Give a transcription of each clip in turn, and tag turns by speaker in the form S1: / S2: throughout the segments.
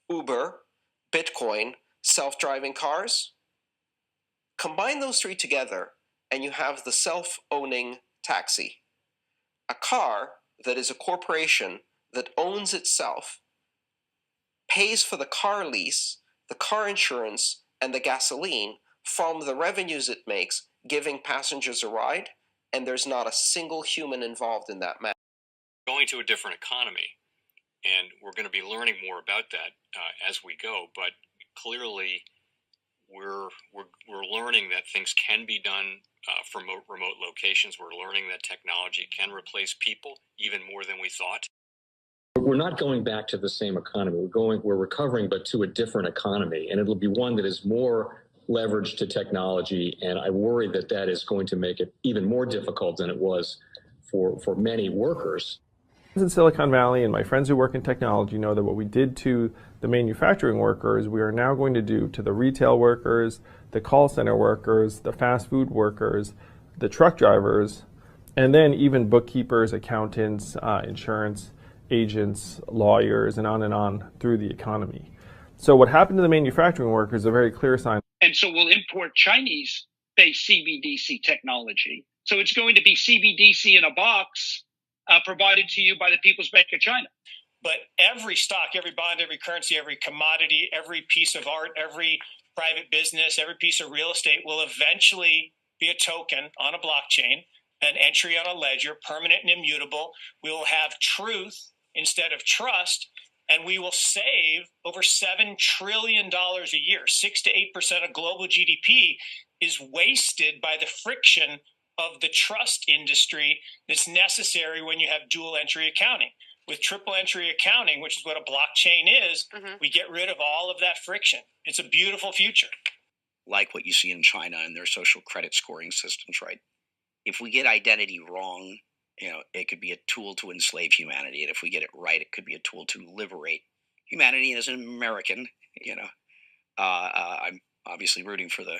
S1: Uber, Bitcoin, self-driving cars. Combine those three together, and you have the self-owning taxi. A car that is a corporation that owns itself, pays for the car lease, the car insurance, and the gasoline from the revenues it makes, giving passengers a ride, and there's not a single human involved in that matter.
S2: Going to a different economy, and we're going to be learning more about that as we go, but clearly we're learning that things can be done from remote locations. We're learning that technology can replace people even more than we thought.
S3: We're not going back to the same economy. We're recovering, but to a different economy, and it'll be one that is more leveraged to technology. And I worry that that is going to make it even more difficult than it was for many workers.
S4: In Silicon Valley, and my friends who work in technology know that what we did to the manufacturing workers, we are now going to do to the retail workers, the call center workers, the fast food workers, the truck drivers, and then even bookkeepers, accountants, insurance agents, lawyers, and on through the economy. So what happened to the manufacturing workers is a very clear sign.
S5: And so we'll import Chinese-based CBDC technology. So it's going to be CBDC in a box provided to you by the People's Bank of China.
S6: But every stock, every bond, every currency, every commodity, every piece of art, every private business, every piece of real estate will eventually be a token on a blockchain, an entry on a ledger, permanent and immutable. We will have truth instead of trust, and we will save over $7 trillion a year. 6 to 8% of global GDP is wasted by the friction of the trust industry that's necessary when you have dual entry accounting. With triple entry accounting, which is what a blockchain is, we get rid of all of that friction. It's a beautiful future.
S7: Like what you see in China and their social credit scoring systems, right? If we get identity wrong, it could be a tool to enslave humanity. And if we get it right, it could be a tool to liberate humanity. And as an American, I'm obviously rooting for the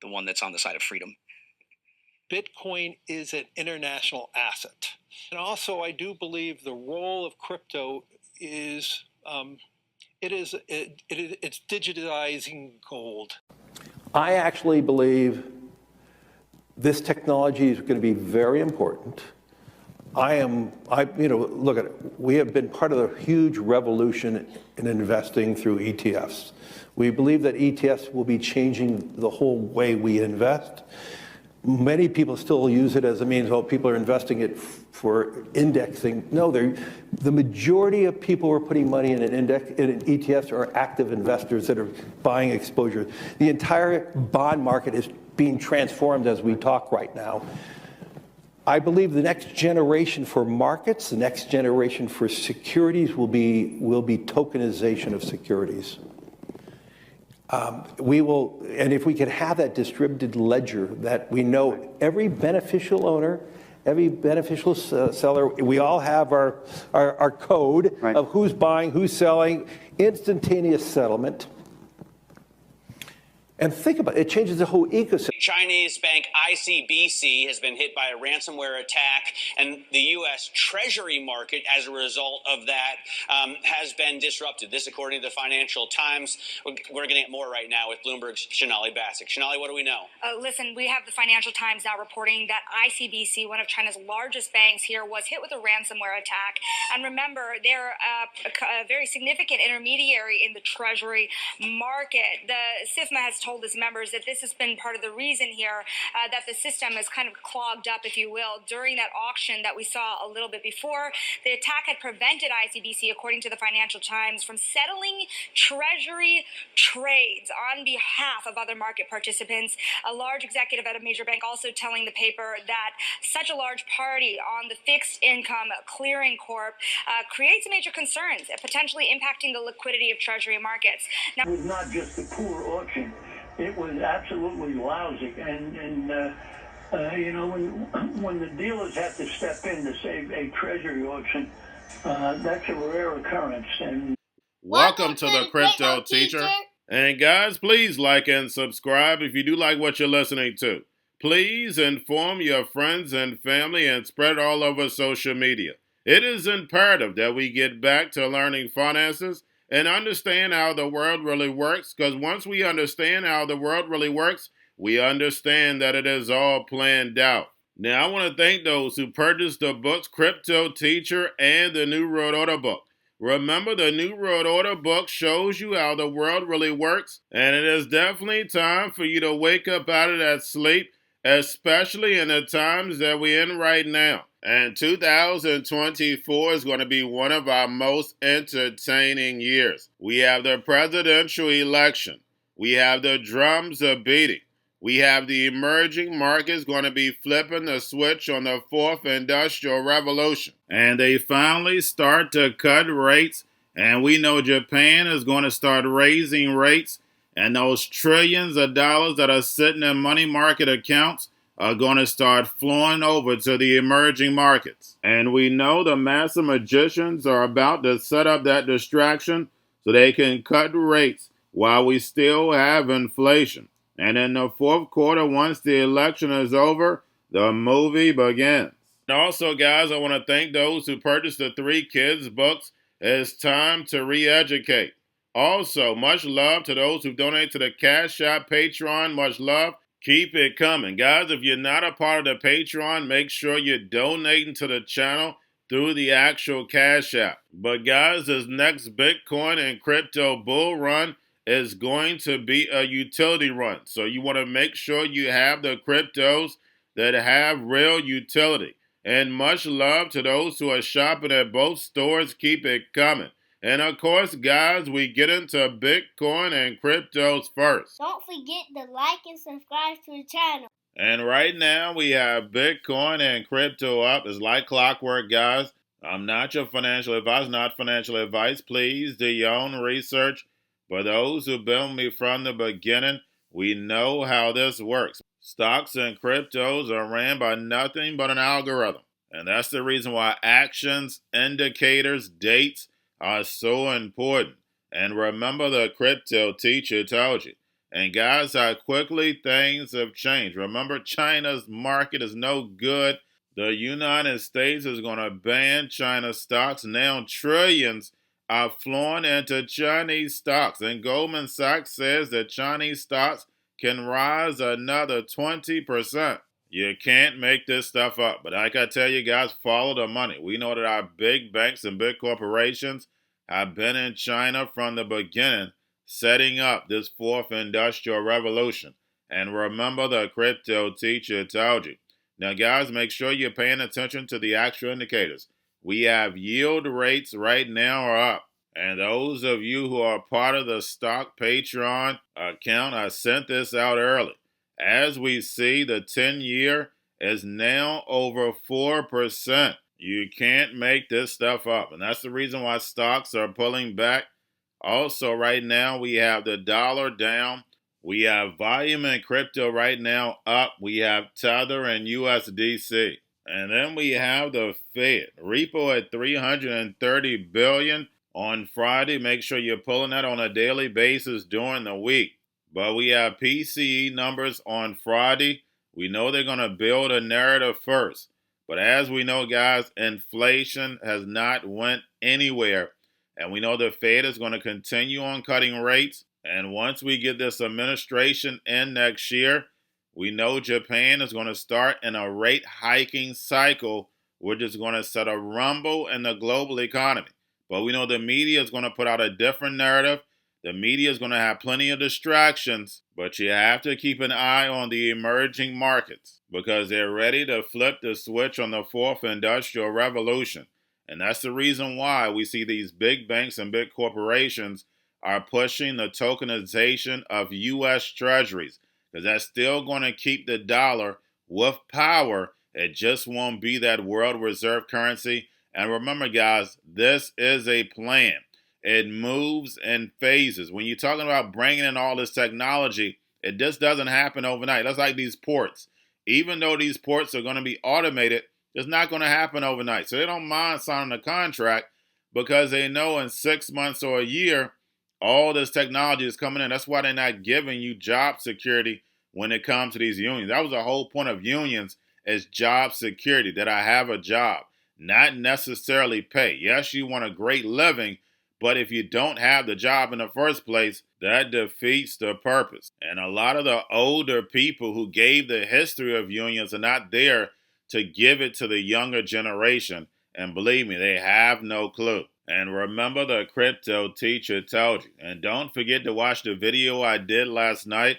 S7: one that's on the side of freedom.
S8: Bitcoin is an international asset. And also, I do believe the role of crypto is, it's digitizing gold.
S9: I actually believe this technology is going to be very important. Look at it. We have been part of a huge revolution in investing through ETFs. We believe that ETFs will be changing the whole way we invest. Many people still use it as a means, people are investing it for indexing. No, the majority of people who are putting money in in ETFs are active investors that are buying exposure. The entire bond market is being transformed as we talk right now. I believe the next generation for markets, the next generation for securities will be tokenization of securities. And if we could have that distributed ledger that we know every beneficial owner, every beneficial seller, we all have our code of who's buying, who's selling, instantaneous settlement. And think about it, it changes the whole ecosystem.
S10: Chinese bank ICBC has been hit by a ransomware attack, and the U.S. Treasury market, as a result of that, has been disrupted. This, according to the Financial Times. We're getting it more right now with Bloomberg's Sonali Basak. Sonali, what do we know?
S11: Listen, we have the Financial Times now reporting that ICBC, one of China's largest banks here, was hit with a ransomware attack. And remember, they're a very significant intermediary in the Treasury market. The SIFMA has told its members that this has been part of the reason here that the system is kind of clogged up, if you will, during that auction that we saw a little bit before. The attack had prevented ICBC, according to the Financial Times, from settling Treasury trades on behalf of other market participants. A large executive at a major bank also telling the paper that such a large party on the fixed income clearing corp creates major concerns, potentially impacting the liquidity of Treasury markets.
S12: Now, it was not just a poor auction. It was absolutely lousy, and when the dealers have to step in to save a treasury auction, that's a rare occurrence. And
S13: welcome to the Crypto Teacher. And guys, please like and subscribe if you do like what you're listening to. Please inform your friends and family and spread all over social media. It is imperative that we get back to learning finances and understand how the world really works, because once we understand how the world really works, we understand that it is all planned out. Now, I want to thank those who purchased the books Cryptoteacher and the New World Order book. Remember, the New World Order book shows you how the world really works, and it is definitely time for you to wake up out of that sleep, especially in the times that we're in right now. And 2024 is going to be one of our most entertaining years. We have the presidential election. We have the drums are beating. We have the emerging markets going to be flipping the switch on the fourth industrial revolution. And they finally start to cut rates. And we know Japan is going to start raising rates. And those trillions of dollars that are sitting in money market accounts are going to start flowing over to the emerging markets. And we know the master magicians are about to set up that distraction so they can cut rates while we still have inflation. And in the fourth quarter, once the election is over, the movie begins. And also, guys, I want to thank those who purchased the 3 Kids books. It's time to re-educate. Also, much love to those who donate to the Cash App, Patreon. Much love. Keep it coming. Guys, if you're not a part of the Patreon, make sure you're donating to the channel through the actual Cash App. But guys, this next Bitcoin and crypto bull run is going to be a utility run. So you want to make sure you have the cryptos that have real utility. And much love to those who are shopping at both stores. Keep it coming. And of course, guys, we get into Bitcoin and cryptos first.
S14: Don't forget to like and subscribe to the channel.
S13: And right now, we have Bitcoin and crypto up. It's like clockwork, guys. I'm not your financial advice, not financial advice. Please do your own research. For those who've been with me from the beginning, we know how this works. Stocks and cryptos are ran by nothing but an algorithm. And that's the reason why actions, indicators, dates are so important. And remember, the crypto teacher told you. And guys, how quickly things have changed. Remember, China's market is no good. The United States is going to ban China stocks. Now trillions are flowing into Chinese stocks. And Goldman Sachs says that Chinese stocks can rise another 20%. You can't make this stuff up. But like I tell you guys, follow the money. We know that our big banks and big corporations have been in China from the beginning, setting up this fourth industrial revolution. And remember, the crypto teacher told you. Now, guys, make sure you're paying attention to the actual indicators. We have yield rates right now are up. And those of you who are part of the stock Patreon account, I sent this out early. As we see, the 10-year is now over 4%. You can't make this stuff up. And that's the reason why stocks are pulling back. Also, right now, we have the dollar down. We have volume in crypto right now up. We have Tether and USDC. And then we have the Fed. Repo at $330 billion on Friday. Make sure you're pulling that on a daily basis during the week. But we have PCE numbers on Friday. We know they're going to build a narrative first. But as we know, guys, inflation has not went anywhere. And we know the Fed is going to continue on cutting rates. And once we get this administration in next year, we know Japan is going to start in a rate hiking cycle, which is going to set a rumble in the global economy. But we know the media is going to put out a different narrative. The media is going to have plenty of distractions, but you have to keep an eye on the emerging markets because they're ready to flip the switch on the fourth industrial revolution. And that's the reason why we see these big banks and big corporations are pushing the tokenization of U.S. treasuries because that's still going to keep the dollar with power. It just won't be that world reserve currency. And remember, guys, this is a plan. It moves in phases. When you're talking about bringing in all this technology, it just doesn't happen overnight. That's like these ports. Even though these ports are going to be automated, it's not going to happen overnight. So they don't mind signing a contract because they know in 6 months or a year, all this technology is coming in. That's why they're not giving you job security when it comes to these unions. That was the whole point of unions is job security, that I have a job, not necessarily pay. Yes, you want a great living, But if you don't have the job in the first place, that defeats the purpose. And a lot of the older people who gave the history of unions are not there to give it to the younger generation. And believe me, they have no clue. And remember, the crypto teacher told you. And don't forget to watch the video I did last night,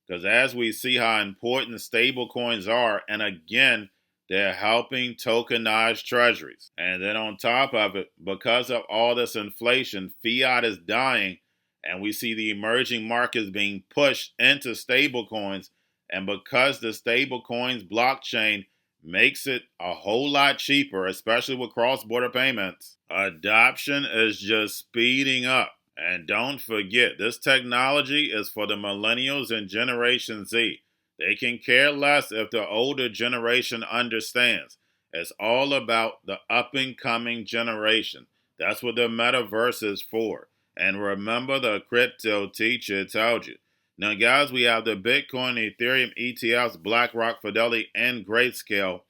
S13: because as we see how important stable coins are, and again, they're helping tokenize treasuries. And then on top of it, because of all this inflation, fiat is dying, and we see the emerging markets being pushed into stable coins. And because the stable coins blockchain makes it a whole lot cheaper, especially with cross-border payments, adoption is just speeding up. And don't forget, this technology is for the millennials and Generation Z. They can care less if the older generation understands. It's all about the up-and-coming generation. That's what the metaverse is for. And remember, the crypto teacher told you. Now, guys, we have the Bitcoin, Ethereum, ETFs, BlackRock, Fidelity, and Grayscale.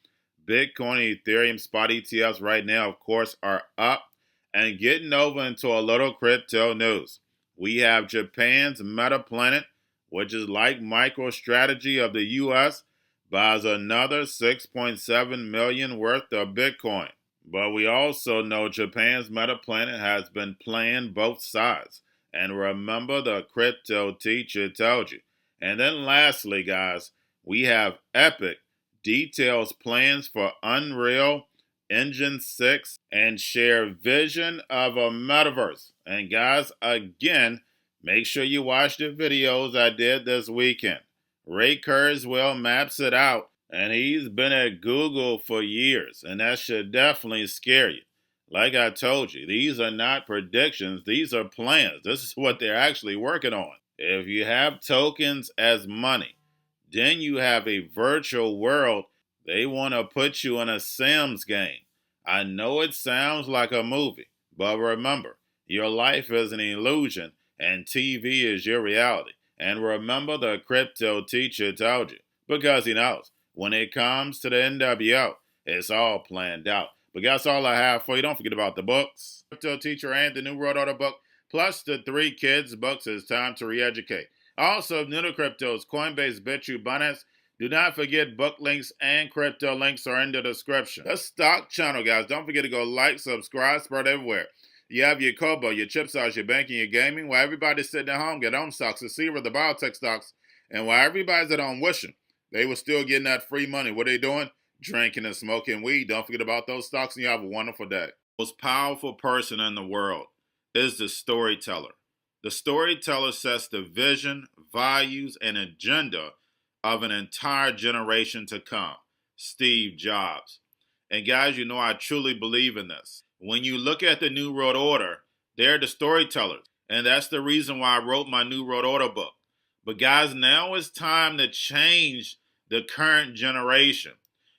S13: Bitcoin, Ethereum, spot ETFs right now, of course, are up. And getting over into a little crypto news. We have Japan's MetaPlanet, which is like MicroStrategy of the U.S., buys another 6.7 million worth of Bitcoin. But we also know Japan's MetaPlanet has been playing both sides. And remember, the crypto teacher told you. And then lastly, guys, we have Epic details plans for Unreal Engine 6 and share vision of a metaverse. And guys, again, make sure you watch the videos I did this weekend. Ray Kurzweil maps it out, and he's been at Google for years, and that should definitely scare you. Like I told you, these are not predictions, these are plans. This is what they're actually working on. If you have tokens as money, then you have a virtual world. They want to put you in a Sims game. I know it sounds like a movie, but remember, your life is an illusion and TV is your reality. And remember, the crypto teacher told you, because he knows when it comes to the NWO, it's all planned out. But that's all I have for you. Don't forget about the books, Crypto Teacher and the New World Order book, plus the 3 kids books. It's time to re-educate. Also, new to cryptos, Coinbase, Bitrue, Binance. Do not forget book links and crypto links are in the description. The stock channel, guys. Don't forget to go like, subscribe, spread everywhere. You have your Kobo, your chip stocks, your banking, your gaming. While everybody's sitting at home, get on stocks, the Seaver, the biotech stocks. And while everybody's at home wishing they were still getting that free money, what are they doing? Drinking and smoking weed. Don't forget about those stocks, and you have a wonderful day. The most powerful person in the world is the storyteller. The storyteller sets the vision, values, and agenda of an entire generation to come. Steve Jobs. And guys, you know I truly believe in this. When you look at the New World Order, they're the storytellers. And that's the reason why I wrote my New World Order book. But guys, now it's time to change the current generation.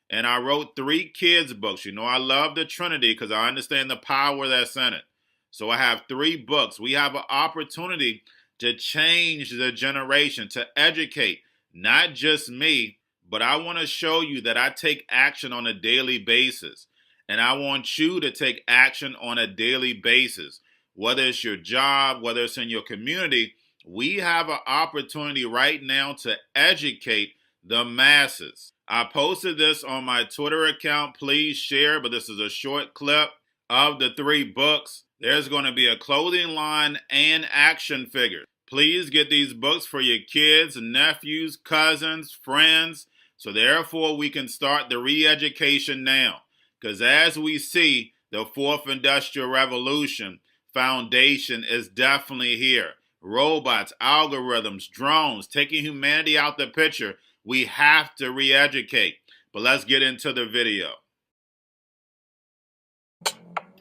S13: And I wrote 3 kids books. You know I love the Trinity because I understand the power that's in it. So I have 3 books. We have an opportunity to change the generation, to educate. Not just me, but I want to show you that I take action on a daily basis. And I want you to take action on a daily basis. Whether it's your job, whether it's in your community, we have an opportunity right now to educate the masses. I posted this on my Twitter account. Please share, but this is a short clip of the 3 books. There's going to be a clothing line and action figures. Please get these books for your kids, nephews, cousins, friends, so therefore we can start the re-education now. Because as we see, the 4th Industrial Revolution foundation is definitely here. Robots, algorithms, drones, taking humanity out the picture. We have to re-educate. But let's get into the video.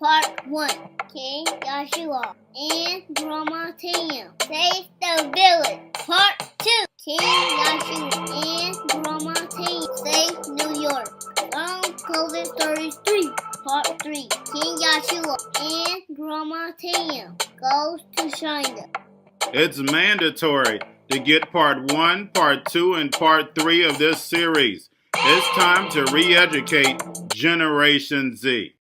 S14: Part 1. King Joshua and Grandma Tam save the village. Part 2. King Joshua and Grandma Tam save New York. From COVID-33. Part 3. King Joshua and Grandma Tam goes to China.
S13: It's mandatory to get part 1, part 2, and part 3 of this series. It's time to re-educate Generation Z.